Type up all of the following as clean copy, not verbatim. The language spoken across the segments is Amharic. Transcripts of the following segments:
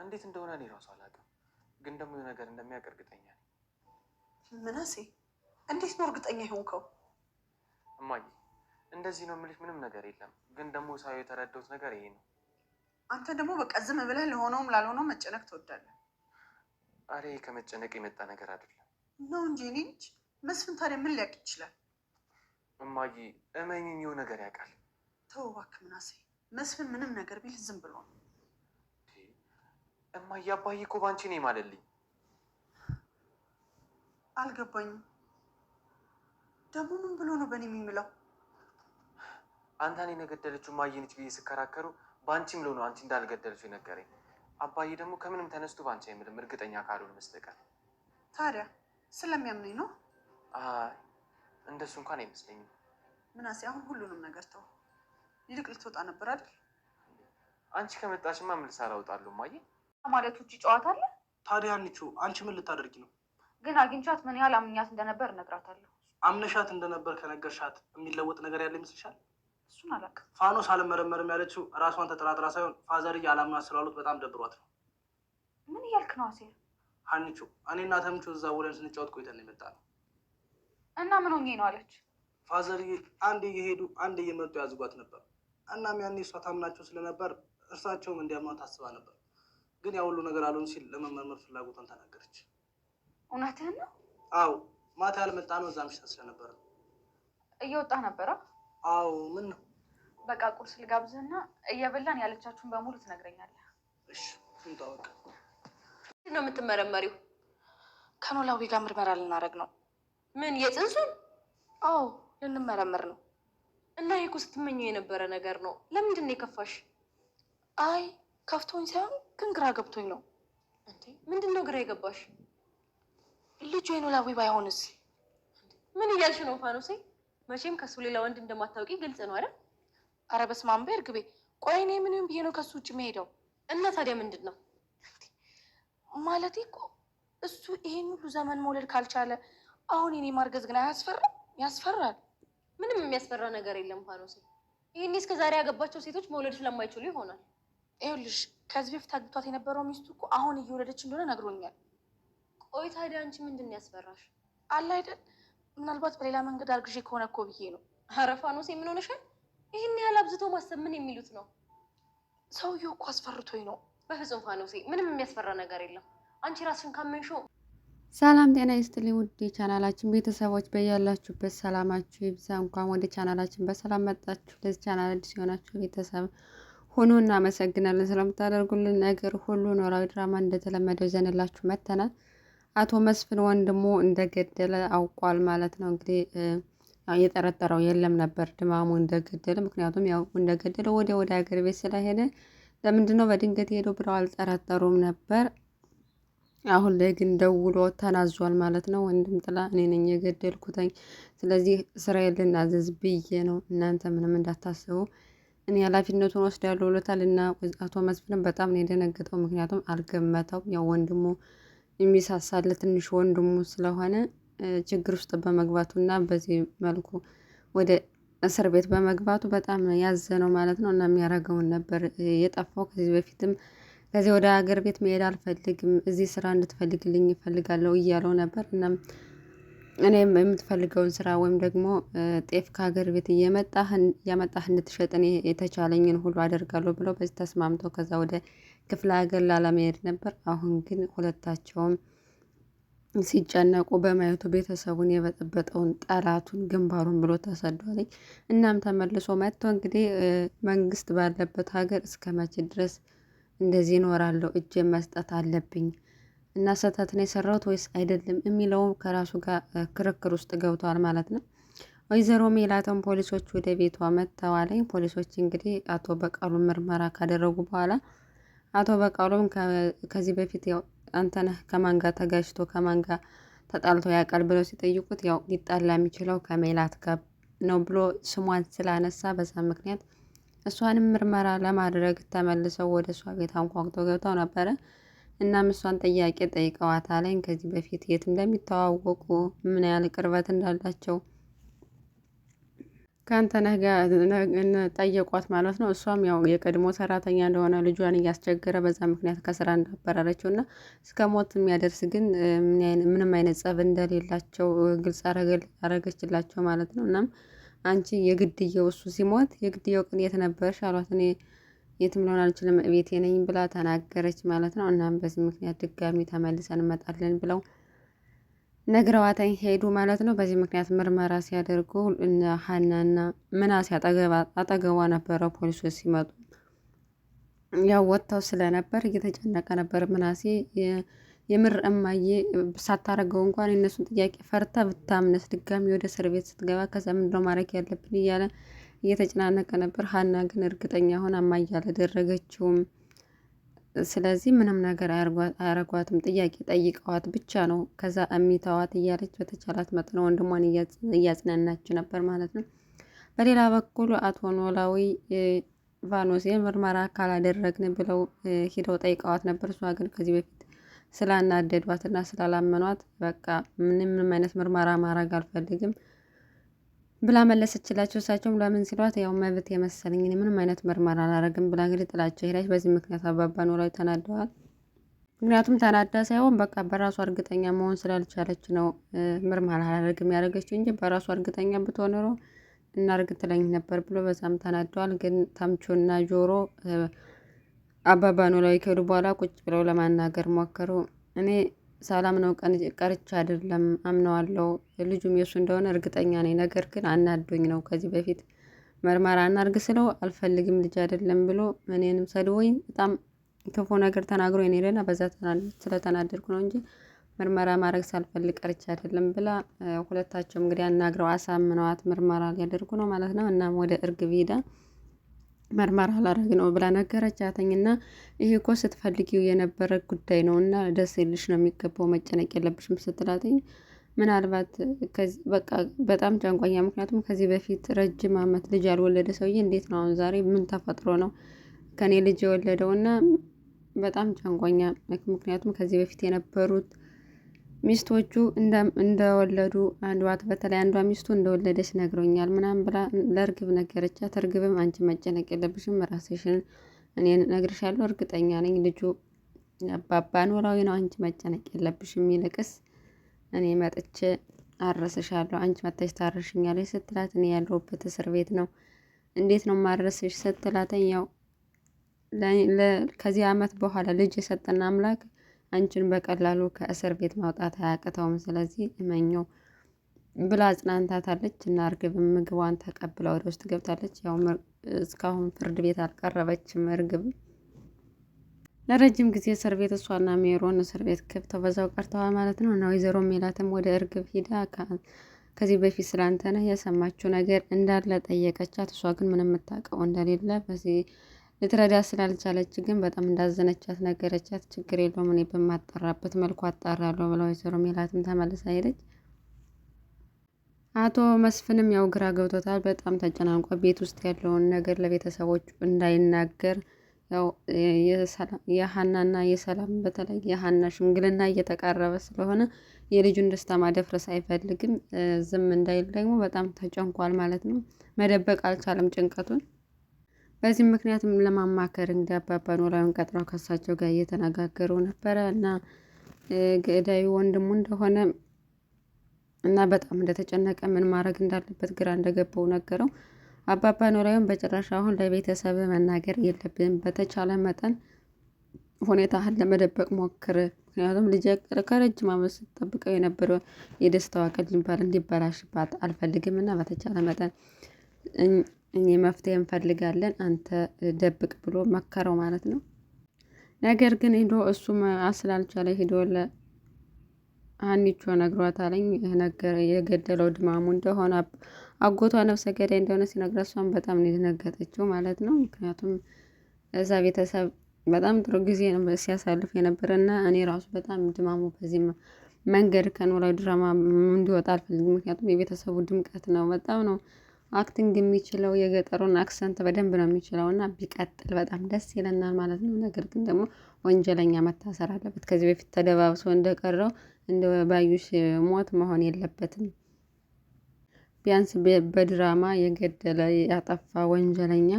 እንዴት እንደሆነ እኔ ራሱ አላውቅም፣ ግን ደግሞ የሆነ ነገር እንደሚያውቅ እርግጠኛ ነኝ። ምናሴ እንዴት ነው እርግጠኛ የሆንከው? እማዬ እንደዚህ ነው የምልሽ፣ ምንም ነገር የለም። ግን ደግሞ ሳየው የተረዳሁት ነገር ይሄ ነው። አንተ ደግሞ በቃ ዝም ብለህ ለሆነውም ላልሆነው መጨነቅ ትወዳለህ። አሬ ከመጨነቅ የመጣ ነገር አይደለም ነው እንጂ እኔ ልጅ መስፍን ታዲያ ምን ሊያውቅ ይችላል? እማዬ እመኝኝ፣ የሆነ ነገር ያውቃል። ተው እባክህ ምናሴ፣ መስፍን ምንም ነገር ቢል ዝም ብሎ ነው። እማዬ አባዬ እኮ ባንቺ ነው የማለልኝ። አልገባኝም። ደግሞ ምን ብሎ ነው በእኔ የሚምለው? አንተ እኔን የገደለችው እማዬ ነች ብዬ ስከራከሩ በአንቺም ብሎ ነው አንቺ እንዳልገደለችው የነገረኝ። አባዬ ደግሞ ከምንም ተነስቶ በአንቺ አይምልም እርግጠኛ ካልሆነ በስተቀር። ታዲያ ስለሚያምነኝ ነው? አይ እንደሱ እንኳን አይመስለኝም። ምናሴ አሁን ሁሉንም ነገር ተው። ይልቅ ልትወጣ ነበር አይደል? አንቺ ከመጣሽማ ምን ልሰራ እወጣለሁ እማዬ። ማለት ውጭ ጨዋታ አለ። ታዲያ አንቺ ምን ልታደርጊ ነው? ግን አግኝቻት ምን ያህል አምኛት እንደነበር እነግራታለሁ። አምነሻት እንደነበር ከነገርሻት የሚለወጥ ነገር ያለ ይመስልሻል? እሱን አላውቅም። ፋኖስ አልመረመርም ያለችው ራሷን ተጠራጥራ ሳይሆን ፋዘርዬ አላምናት ስላሉት በጣም ደብሯት ነው። ምን እያልክ ነው አሴር? ሀኒቾ እኔና ተምቹ እዛ ውለን ስንጫወት ቆይተን የመጣ ነው። እና ምን ሆኜ ነው አለች? ፋዘርዬ አንዴ እየሄዱ አንዴ እየመጡ ያዝጓት ነበር። እናም ያኔ እሷ ታምናቸው ስለነበር እርሳቸውም እንዲያምኗት ታስባ ነበር። ግን ያ ሁሉ ነገር አልሆን ሲል ለመመርመር ፍላጎቷን ተናገረች። እውነትህን ነው? አዎ ማታ ያልመጣ ነው እዛ ምሽት ስለነበረ። እየወጣ ነበረ? አዎ ምን ነው? በቃ ቁርስ ልጋብዝህና እየበላን ያለቻችሁን በሙሉ ትነግረኛለህ። እሺ እንታወቅ። ምንድን ነው የምትመረመሪው? ከኖላዊ ጋር ምርመራ ልናደርግ ነው። ምን የፅንሱን? አዎ ልንመረምር ነው። እና ይሄ እኮ ስትመኘው የነበረ ነገር ነው። ለምንድን ነው የከፋሽ? አይ ከፍቶኝ ሳይሆን ግን ግራ ገብቶኝ ነው። እንዴ ምንድን ነው ግራ የገባሽ? ልጁ የኖላዊ ባይሆንስ? ምን እያልሽ ነው ፋኖሴ? መቼም ከሱ ሌላ ወንድ እንደማታውቂ ግልጽ ነው አይደል? አረ በስመ አብ እርግቤ። ቆይ እኔ ምን ብዬ ነው ከሱ ውጭ መሄደው? እና ታዲያ ምንድን ነው ማለቴ? እኮ እሱ ይሄን ሁሉ ዘመን መውለድ ካልቻለ አሁን የኔ ማርገዝ ግን አያስፈራም? ያስፈራል። ምንም የሚያስፈራ ነገር የለም ፋኖሴ። ይሄኔ እስከ ዛሬ ያገባቸው ሴቶች መውለድ ስለማይችሉ ይሆናል። ይኸውልሽ ከዚህ በፊት አግብቷት የነበረው ሚስቱ እኮ አሁን እየወለደች እንደሆነ ነግሮኛል። ቆይ ታዲያ አንቺ ምንድን ነው ያስፈራሽ? አለ አይደል ምናልባት በሌላ መንገድ አርግዤ ከሆነ እኮ ብዬ ነው። ኧረ ፋኖሴ ምን ሆነሻል? ይህን ያህል አብዝቶ ማሰብ ምን የሚሉት ነው? ሰውየው እኮ አስፈርቶኝ ነው። በፍጹም ፋኖሴ ምንም የሚያስፈራ ነገር የለም። አንቺ ራስሽን ካመንሽው። ሰላም ጤና ይስጥልኝ ውድ የቻናላችን ቤተሰቦች በያላችሁበት ሰላማችሁ ይብዛ። እንኳን ወደ ቻናላችን በሰላም መጣችሁ። ለዚህ ቻናል አዲስ የሆናችሁ ቤተሰብ ሆኖ እናመሰግናለን ስለምታደርጉልን ነገር ሁሉ። ኖላዊ ድራማ እንደተለመደው ይዘንላችሁ መጥተናል። አቶ መስፍን ወንድሙ እንደገደለ አውቋል ማለት ነው። እንግዲህ የጠረጠረው የለም ነበር ድማሙ እንደገደለ። ምክንያቱም ያው እንደገደለ ወደ ሀገር ቤት ስለሄደ ለምንድነው በድንገት ሄዶ ብለው አልጠረጠሩም ነበር። አሁን ላይ ግን ደውሎ ተናዟል ማለት ነው። ወንድም ጥላ እኔ ነኝ የገደልኩትኝ፣ ስለዚህ እስራኤል ልናዘዝ ብዬ ነው፣ እናንተ ምንም እንዳታስቡ፣ እኔ ኃላፊነቱን ወስዳለሁ ብሎታል። እና አቶ መስፍንም በጣም ነው የደነገጠው። ምክንያቱም አልገመተውም። ያው ወንድሙ የሚሳሳለ ትንሽ ወንድሙ ስለሆነ ችግር ውስጥ በመግባቱ እና በዚህ መልኩ ወደ እስር ቤት በመግባቱ በጣም ያዘነው ማለት ነው። እና የሚያደርገውን ነበር የጠፋው። ከዚህ በፊትም ከዚህ ወደ ሀገር ቤት መሄድ አልፈልግም፣ እዚህ ስራ እንድትፈልግልኝ ይፈልጋለሁ እያለው ነበር። እናም እኔም የምትፈልገውን ስራ ወይም ደግሞ ጤፍ ከሀገር ቤት እያመጣህ እንድትሸጥ እኔ የተቻለኝን ሁሉ አደርጋለሁ ብለው በዚህ ተስማምተው ከዛ ወደ ክፍለ ሀገር ላለመሄድ ነበር። አሁን ግን ሁለታቸውም ሲጨነቁ በማየቱ ቤተሰቡን የበጠበጠውን ጠላቱን ግንባሩን ብሎ ተሰዷል። እናም ተመልሶ መጥቶ እንግዲህ መንግስት ባለበት ሀገር እስከ መቼ ድረስ እንደዚህ እኖራለሁ? እጄ መስጠት አለብኝ እና ስህተት ነው የሰራሁት ወይስ አይደለም የሚለው ከራሱ ጋር ክርክር ውስጥ ገብቷል ማለት ነው። ወይዘሮ ሜላትም ፖሊሶች ወደ ቤቷ መጥተዋል። ፖሊሶች እንግዲህ አቶ በቃሉን ምርመራ ካደረጉ በኋላ አቶ በቃሉም ከዚህ በፊት ያው አንተነህ ከማን ጋር ተጋጭቶ ከማን ጋር ተጣልቶ ያውቃል ብለው ሲጠይቁት ያው ሊጣላ የሚችለው ከሜላት ጋር ነው ብሎ ስሟን ስላነሳ በዛ ምክንያት እሷንም ምርመራ ለማድረግ ተመልሰው ወደ እሷ ቤት አንኳኩተው ገብተው ነበረ። እናም እሷን ጥያቄ ጠይቀዋታል። ከዚህ በፊት የት እንደሚተዋወቁ ምን ያህል ቅርበት እንዳላቸው ከአንተነህ ጋር ጠየቋት ማለት ነው። እሷም ያው የቀድሞ ሰራተኛ እንደሆነ ልጇን እያስቸገረ በዛ ምክንያት ከስራ እንዳበራረችው እና እስከ ሞት የሚያደርስ ግን ምንም አይነት ጸብ እንደሌላቸው ግልጽ አረገችላቸው ማለት ነው። እናም አንቺ የግድየው እሱ ሲሞት የግድየው ቀን የት ነበርሽ አሏት። እኔ የትም ልሆን አልችልም ቤቴ ነኝ ብላ ተናገረች ማለት ነው። እናም በዚህ ምክንያት ድጋሚ ተመልሰን እንመጣለን ብለው ነግረዋታኝ ሄዱ ማለት ነው። በዚህ ምክንያት ምርመራ ሲያደርጉ እነ ሀናና ምናሴ አጠገቧ ነበረ። ፖሊሶች ሲመጡ ያው ወጥተው ስለነበር እየተጨነቀ ነበር ምናሴ። የምር እማዬ ሳታረገው እንኳን የእነሱን ጥያቄ ፈርታ ብታምነስ ድጋሚ ወደ እስር ቤት ስትገባ ከዛ ምንድነው ማድረግ ያለብን እያለ እየተጨናነቀ ነበር። ሀና ግን እርግጠኛ ሆና እማዬ አላደረገችውም፣ ስለዚህ ምንም ነገር አያረጓትም፣ ጥያቄ ጠይቀዋት ብቻ ነው ከዛ እሚተዋት እያለች በተቻላት መጠን ወንድሟን እያጽናናች ነበር ማለት ነው። በሌላ በኩል አቶ ኖላዊ ቫኖስን ምርመራ ካላደረግን ብለው ሂደው ጠይቀዋት ነበር። እሷ ግን ከዚህ በፊት ስላናደዷትና ስላላመኗት በቃ ምንም አይነት ምርመራ ማድረግ አልፈልግም ብላ መለሰችላቸው። እሳቸውም ለምን ሲሏት ያው መብት የመሰለኝ ምንም አይነት ምርመራ አላረግም ብላ እንግዲህ ጥላቸው ሄዳች። በዚህ ምክንያት አባባ ኖላዊ ተናደዋል። ምክንያቱም ተናዳ ሳይሆን በቃ በራሷ እርግጠኛ መሆን ስላልቻለች ነው ምርመራ አላረግም ያደረገችው እንጂ በራሷ እርግጠኛ ብትሆን ኖሮ እናርግ ትለኝ ነበር ብሎ በዛም ተናደዋል። ግን ተምቹና ጆሮ አባባ ኖላዊ ከሄዱ በኋላ ቁጭ ብለው ለማናገር ሞከሩ። እኔ ሰላም ነው ቀርቻ አይደለም አምነዋለሁ፣ ልጁም የሱ እንደሆነ እርግጠኛ ነኝ። ነገር ግን አናዶኝ ነው ከዚህ በፊት ምርመራ እናርግ ስለው አልፈልግም ልጅ አይደለም ብሎ እኔንም ሰድቦኝ በጣም ክፉ ነገር ተናግሮ የኔለና በዛ ስለተናደድኩ ነው እንጂ ምርመራ ማድረግ ሳልፈልግ ቀርቻ አይደለም ብላ ሁለታቸውም እንግዲህ አናግረው አሳምነዋት ምርመራ ሊያደርጉ ነው ማለት ነው። እናም ወደ እርግብ ሄዳ ምርመራ ላደርግ ነው ብላ ነገረቻትኝና ይሄ እኮ ስትፈልጊው የነበረ ጉዳይ ነው እና ደስ ይልሽ ነው የሚገባው መጨነቅ የለብሽም ስትላትኝ ምናልባት በቃ በጣም ጨንቆኛ፣ ምክንያቱም ከዚህ በፊት ረጅም ዓመት ልጅ ያልወለደ ሰውዬ እንዴት ነው አሁን ዛሬ ምን ተፈጥሮ ነው ከኔ ልጅ የወለደው እና በጣም ጨንቆኛ፣ ምክንያቱም ከዚህ በፊት የነበሩት ሚስቶቹ እንደወለዱ በተለይ አንዷ ሚስቱ እንደወለደች ነግሮኛል ምናምን ብላ ለእርግብ ነገረቻት። እርግብም አንቺ መጨነቅ የለብሽም ራስሽን እኔ እነግርሻለሁ፣ እርግጠኛ ነኝ ልጁ አባባ ኖላዊ ነው፣ አንቺ መጨነቅ የለብሽም፣ ይልቅስ እኔ መጥቼ አረስሻለሁ፣ አንቺ መጥተሽ ታረሽኛለሽ ስትላት እኔ ያለሁበት እስር ቤት ነው እንዴት ነው ማረስሽ ስትላተኝ ያው ከዚህ ዓመት በኋላ ልጅ የሰጠን አምላክ አንቺን በቀላሉ ከእስር ቤት ማውጣት አያቅተውም፣ ስለዚህ እመኘው ብላ አጽናንታታለች። እና እርግብም ምግቧን ተቀብላ ወደ ውስጥ ገብታለች። ያው እስካሁን ፍርድ ቤት አልቀረበችም። እርግብ ለረጅም ጊዜ እስር ቤት እሷና ሜሮን እስር ቤት ገብተው በዛው ቀርተዋል ማለት ነው። እና ወይዘሮ ሜላትም ወደ እርግብ ሂዳ ከዚህ በፊት ስላንተነህ የሰማችው ነገር እንዳለ ጠየቀቻት። እሷ ግን ምንም የምታውቀው እንደሌለ በዚህ ልትረዳ ስላልቻለች ግን በጣም እንዳዘነቻት ነገረቻት። ችግር የለውም እኔ በማጣራበት መልኩ አጣራለሁ ብለው ወይዘሮ ሜላትም ተመልሳ ሄደች። አቶ መስፍንም ያው ግራ ገብቶታል። በጣም ተጨናንቋ ቤት ውስጥ ያለውን ነገር ለቤተሰቦቹ እንዳይናገር ያው የሀናና የሰላም በተለይ የሀና ሽምግልና እየተቃረበ ስለሆነ የልጁን ደስታ ማደፍረስ አይፈልግም። ዝም እንዳይል ደግሞ በጣም ተጨንቋል ማለት ነው። መደበቅ አልቻለም ጭንቀቱን። በዚህም ምክንያትም ለማማከር እንግዲህ አባባ ኖላዊን ቀጥረው ከሳቸው ጋር እየተነጋገሩ ነበረ እና ገዳዩ ወንድሙ እንደሆነ እና በጣም እንደተጨነቀ ምን ማድረግ እንዳለበት ግራ እንደገባው ነገረው። አባባ ኖላዊን በጭራሽ አሁን ለቤተሰብ መናገር የለብንም፣ በተቻለ መጠን ሁኔታህን ለመደበቅ ሞክር፣ ምክንያቱም ልጅ ከረጅም ዓመት ስትጠብቀው የነበረው የደስታዋ ቀን እንዲበላሽባት አልፈልግም እና በተቻለ መጠን እኔ መፍትሄ እንፈልጋለን፣ አንተ ደብቅ ብሎ መከረው ማለት ነው። ነገር ግን ሄዶ እሱም ስላልቻለ ሄዶ ለሀኒቾ ነግሯታለኝ። የገደለው ድማሙ እንደሆነ አጎቷ ነፍሰ ገዳይ እንደሆነ ሲነግራት እሷም በጣም ነው የደነገጠችው ማለት ነው። ምክንያቱም እዛ ቤተሰብ በጣም ጥሩ ጊዜ ሲያሳልፍ የነበረ እና እኔ ራሱ በጣም ድማሙ በዚህ መንገድ ከኖላዊ ድራማ እንዲወጣ አልፈልግም። ምክንያቱም የቤተሰቡ ድምቀት ነው፣ በጣም ነው አክቲንግ የሚችለው፣ የገጠሩን አክሰንት በደንብ ነው የሚችለው እና ቢቀጥል በጣም ደስ ይለናል ማለት ነው። ነገር ግን ደግሞ ወንጀለኛ መታሰር አለበት። ከዚህ በፊት ተደባብሶ እንደቀረው እንደ ባዩሽ ሞት መሆን የለበትም ቢያንስ በድራማ የገደለ ያጠፋ ወንጀለኛ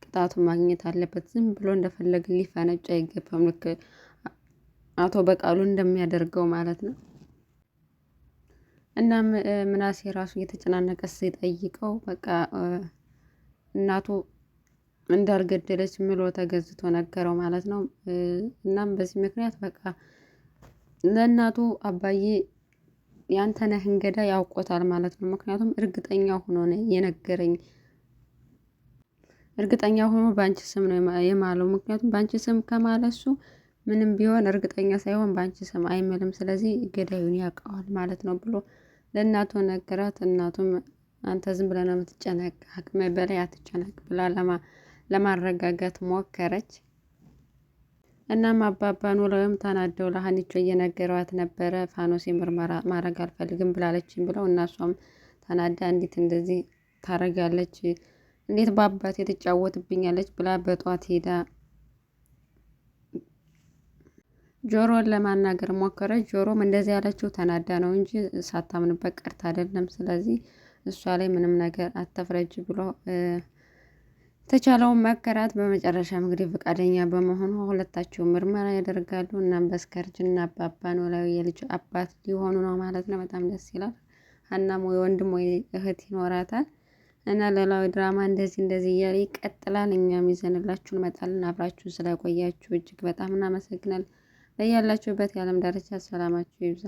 ቅጣቱን ማግኘት አለበት። ዝም ብሎ እንደፈለገ ሊፈነጭ አይገባም። ልክ አቶ በቃሉ እንደሚያደርገው ማለት ነው። እናም ምናሴ ራሱ እየተጨናነቀ ሲጠይቀው በቃ እናቱ እንዳልገደለች ምሎ ተገዝቶ ነገረው ማለት ነው። እናም በዚህ ምክንያት በቃ ለእናቱ አባዬ ያንተነህ እንገዳ ያውቆታል ማለት ነው። ምክንያቱም እርግጠኛ ሆኖ ነው የነገረኝ። እርግጠኛ ሆኖ በአንቺ ስም ነው የማለው። ምክንያቱም በአንቺ ስም ከማለሱ ምንም ቢሆን እርግጠኛ ሳይሆን በአንቺ ስም አይምልም። ስለዚህ ገዳዩን ያውቀዋል ማለት ነው ብሎ ለእናቱ ነገራት። እናቱም አንተ ዝም ብለህ ነው የምትጨነቅ፣ አቅሜ በላይ አትጨነቅ ብላ ለማረጋጋት ሞከረች። እናም አባባ ኖላዊም ተናደው ለሀኒቾ እየነገሯት ነበረ። ፋኖሴ ምርመራ ማድረግ አልፈልግም ብላለችኝ ብለው እናሷም ተናዳ እንዴት እንደዚህ ታረጋለች፣ እንዴት በአባቴ ትጫወትብኛለች ብላ በጧት ሄዳ ጆሮን ለማናገር ሞከረች። ጆሮም እንደዚህ ያለችው ተናዳ ነው እንጂ ሳታምንበት ቀርታ አይደለም። ስለዚህ እሷ ላይ ምንም ነገር አተፍረጅ ብሎ የተቻለውን መከራት። በመጨረሻም እንግዲህ ፈቃደኛ በመሆኑ ሁለታቸው ምርመራ ያደርጋሉ። እናም በስከርጅና አባባ ኖላዊ የልጅ አባት ሊሆኑ ነው ማለት ነው። በጣም ደስ ይላል። ሀናም ወይ ወንድም ወይ እህት ይኖራታል እና ኖላዊ ድራማ እንደዚህ እያለ ይቀጥላል። እኛም ይዘንላችሁ እንመጣለን። አብራችሁን ስለቆያችሁ እጅግ በጣም እናመሰግናለን። በያላችሁበት የዓለም ዳርቻ ሰላማችሁ ይብዛ።